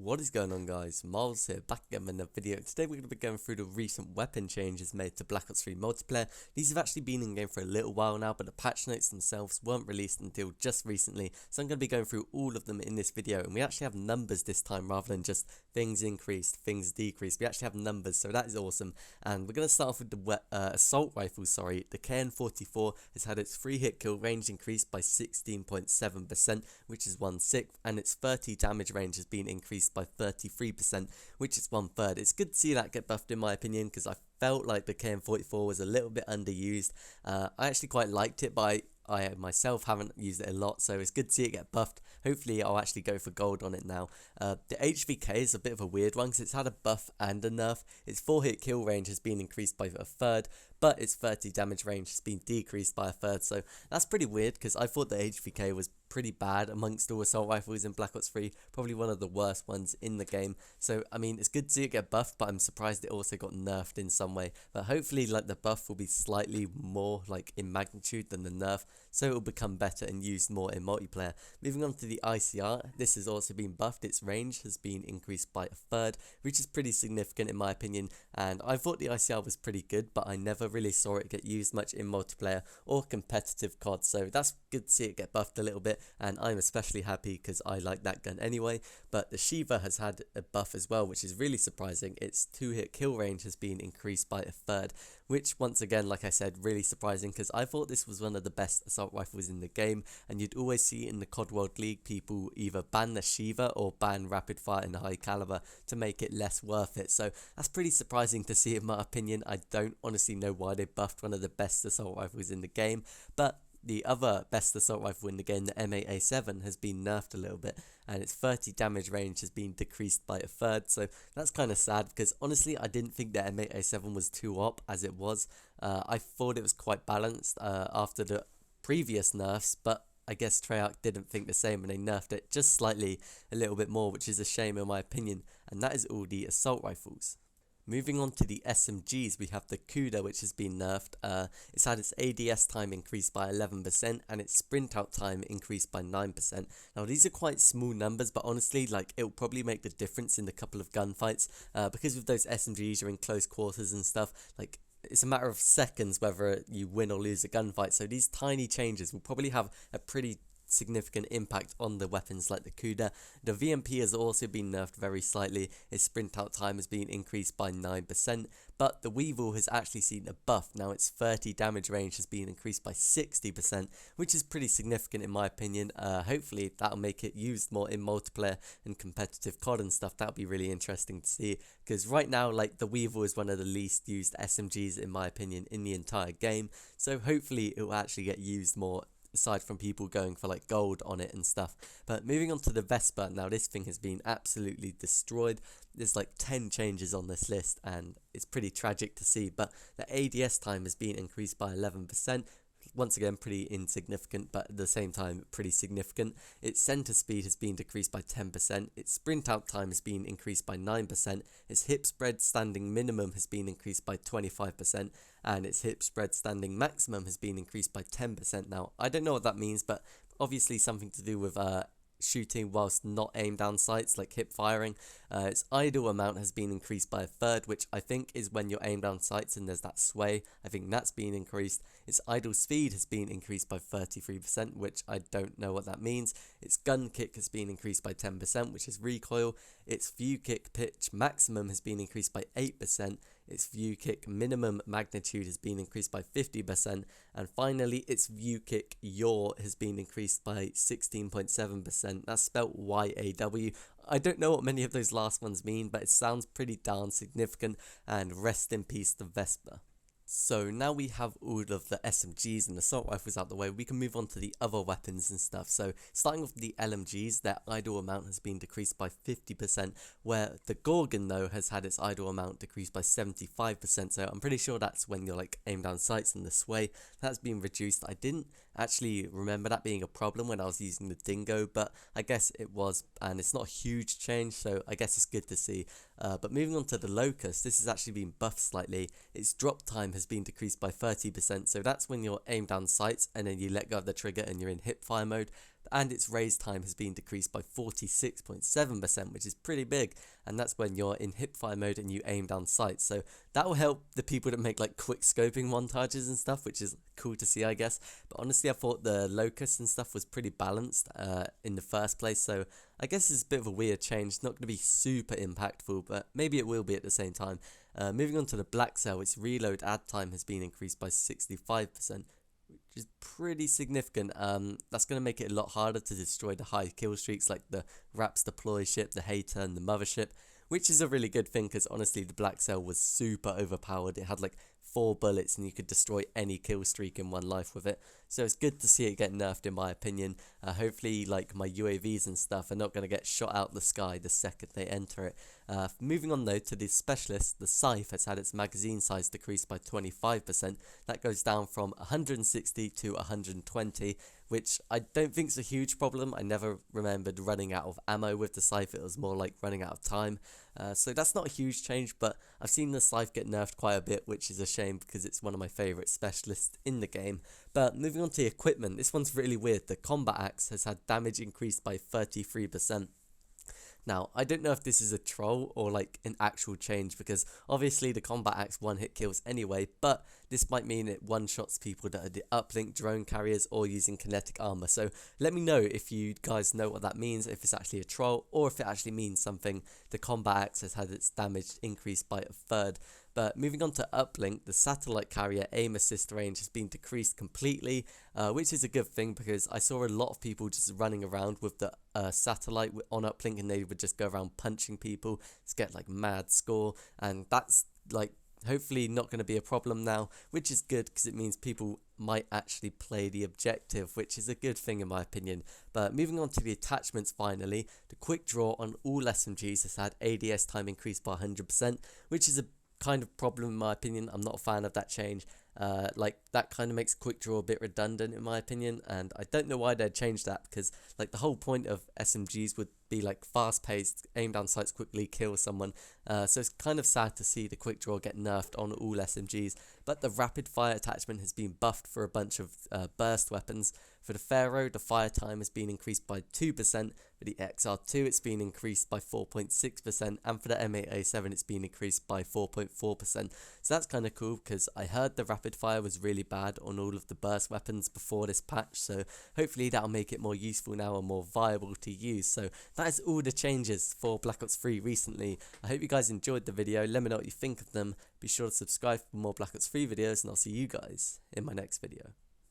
What is going on, guys? Miles here, back again with another video. Today we're going to be going through the recent weapon changes made to Black Ops 3 multiplayer. These have actually been in game for a little while now, but the patch notes themselves weren't released until just recently, so I'm going to be going through all of them in this video. And we actually have numbers this time rather than just things increased, things decreased. We actually have numbers, so that is awesome. And we're going to start off with the assault rifle. The Kn-44 has had its free hit kill range increased by 16.7%, which is 1/6, and its 30 damage range has been increased by 33%, which is 1/3. It's good to see that get buffed in my opinion, because I felt like the Kn-44 was a little bit underused. I actually quite liked it, but I myself haven't used it a lot, so it's good to see it get buffed. Hopefully I'll actually go for gold on it now. The HVK is a bit of a weird one because it's had a buff and a nerf. Its 4 hit kill range has been increased by 1/3, but its 30 damage range has been decreased by 1/3, so that's pretty weird because I thought the HVK was pretty bad amongst all assault rifles in Black Ops 3, probably one of the worst ones in the game. So I mean, it's good to see it get buffed, but I'm surprised it also got nerfed in some way. But hopefully like the buff will be slightly more like in magnitude than the nerf, so it will become better and used more in multiplayer. Moving on to the ICR, this has also been buffed. Its range has been increased by 1/3, which is pretty significant in my opinion, and I thought the ICR was pretty good, but I never really saw it get used much in multiplayer or competitive CoD, so that's good to see it get buffed a little bit, and I'm especially happy because I like that gun anyway. But the Sheiva has had a buff as well, which is really surprising. Its 2-hit kill range has been increased by 1/3, which once again, like I said, really surprising because I thought this was one of the best assault rifles in the game, and you'd always see in the CoD World League people either ban the Sheiva or ban rapid fire and high caliber to make it less worth it. So that's pretty surprising to see in my opinion. I don't honestly know why they buffed one of the best assault rifles in the game, but the other best assault rifle in the game, the M8A7, has been nerfed a little bit, and its 30 damage range has been decreased by 1/3, so that's kind of sad because honestly I didn't think the M8A7 was too op as it was. I thought it was quite balanced after the previous nerfs, but I guess Treyarch didn't think the same and they nerfed it just slightly a little bit more, which is a shame in my opinion. And that is all the assault rifles. Moving on to the SMGs, we have the Kuda, which has been nerfed. It's had its ADS time increased by 11% and its sprint out time increased by 9%. Now these are quite small numbers, but honestly like it'll probably make the difference in a couple of gunfights, because with those SMGs you're in close quarters and stuff, like it's a matter of seconds whether you win or lose a gunfight, so these tiny changes will probably have a pretty significant impact on the weapons like the Kuda. The VMP has also been nerfed very slightly. Its sprint out time has been increased by 9%, but the Weevil has actually seen a buff. Now its 30 damage range has been increased by 60%, which is pretty significant in my opinion. Hopefully that'll make it used more in multiplayer and competitive CoD and stuff. That'll be really interesting to see, because right now like the Weevil is one of the least used SMGs in my opinion in the entire game, so hopefully it will actually get used more, aside from people going for like gold on it and stuff. But moving on to the Vesper, now this thing has been absolutely destroyed. There's like 10 changes on this list and it's pretty tragic to see, but the ADS time has been increased by 11%. Once again, pretty insignificant, but at the same time, pretty significant. Its center speed has been decreased by 10%. Its sprint out time has been increased by 9%. Its hip spread standing minimum has been increased by 25%. And its hip spread standing maximum has been increased by 10%. Now, I don't know what that means, but obviously something to do with shooting whilst not aimed down sights, like hip firing. Its idle amount has been increased by 1/3, which I think is when you're aimed down sights and there's that sway. I think that's been increased. Its idle speed has been increased by 33%, which I don't know what that means. Its gun kick has been increased by 10%, which is recoil. Its view kick pitch maximum has been increased by 8%. Its view kick minimum magnitude has been increased by 50%, and finally its view kick yaw has been increased by 16.7%. That's spelt YAW. I don't know what many of those last ones mean, but it sounds pretty darn significant, and rest in peace the Vesper. So now we have all of the SMGs and assault rifles out the way, we can move on to the other weapons and stuff. So starting with the LMGs, their idle amount has been decreased by 50%, where the Gorgon though has had its idle amount decreased by 75%. So I'm pretty sure that's when you're like aim down sights and the sway. That's been reduced. I didn't actually remember that being a problem when I was using the Dingo, but I guess it was, and it's not a huge change, so I guess it's good to see. But moving on to the Locus, this has actually been buffed slightly. Its drop time has been decreased by 30%, so that's when you're aimed down sights and then you let go of the trigger and you're in hip fire mode. and its raise time has been decreased by 46.7%, which is pretty big, and that's when you're in hipfire mode and you aim down sights. So that will help the people that make like quick scoping montages and stuff, which is cool to see, I guess. But honestly, I thought the Locus and stuff was pretty balanced in the first place, so I guess it's a bit of a weird change. It's not going to be super impactful, but maybe it will be at the same time. Moving on to the Black Cell, its reload ad time has been increased by 65%, which is pretty significant. That's going to make it a lot harder to destroy the high kill streaks like the Raps Deploy ship, the Hater, and the Mothership, which is a really good thing because honestly the Black Cell was super overpowered. It had like 4 bullets and you could destroy any kill streak in one life with it. So it's good to see it get nerfed in my opinion. Hopefully like my UAVs and stuff are not going to get shot out the sky the second they enter it. Moving on though to the Specialist, the Scythe has had its magazine size decreased by 25%. That goes down from 160 to 120, which I don't think is a huge problem. I never remembered running out of ammo with the Scythe. It was more like running out of time. So that's not a huge change, but I've seen the Scythe get nerfed quite a bit, which is a shame because it's one of my favourite specialists in the game. But moving on to the equipment, this one's really weird. The Combat Axe has had damage increased by 33%. Now, I don't know if this is a troll or like an actual change because obviously the Combat Axe one-hit kills anyway, but this might mean it one-shots people that are the uplink drone carriers or using kinetic armor. So let me know if you guys know what that means, if it's actually a troll or if it actually means something. The Combat Axe has had its damage increased by a third. But moving on to uplink, the satellite carrier aim assist range has been decreased completely, which is a good thing because I saw a lot of people just running around with the satellite on uplink and they would just go around punching people to get like mad score, and that's like hopefully not going to be a problem now, which is good because it means people might actually play the objective, which is a good thing in my opinion. But moving on to the attachments finally, the quick draw on all SMGs has had ADS time increased by 100%, which is a kind of problem in my opinion. I'm not a fan of that change. Like that kind of makes quick draw a bit redundant in my opinion, and I don't know why they'd change that because like the whole point of SMGs would be like fast paced, aim down sights quickly, kill someone. So it's kind of sad to see the quick draw get nerfed on all SMGs, but the rapid fire attachment has been buffed for a bunch of burst weapons. For the Pharaoh, the fire time has been increased by 2%, for the XR2 it's been increased by 4.6%, and for the M8A7 it's been increased by 4.4%. So that's kind of cool because I heard the rapid fire was really bad on all of the burst weapons before this patch, so hopefully that'll make it more useful now and more viable to use. So that is all the changes for Black Ops 3 recently. I hope you guys enjoyed the video. Let me know what you think of them. Be sure to subscribe for more Black Ops 3 videos, and I'll see you guys in my next video.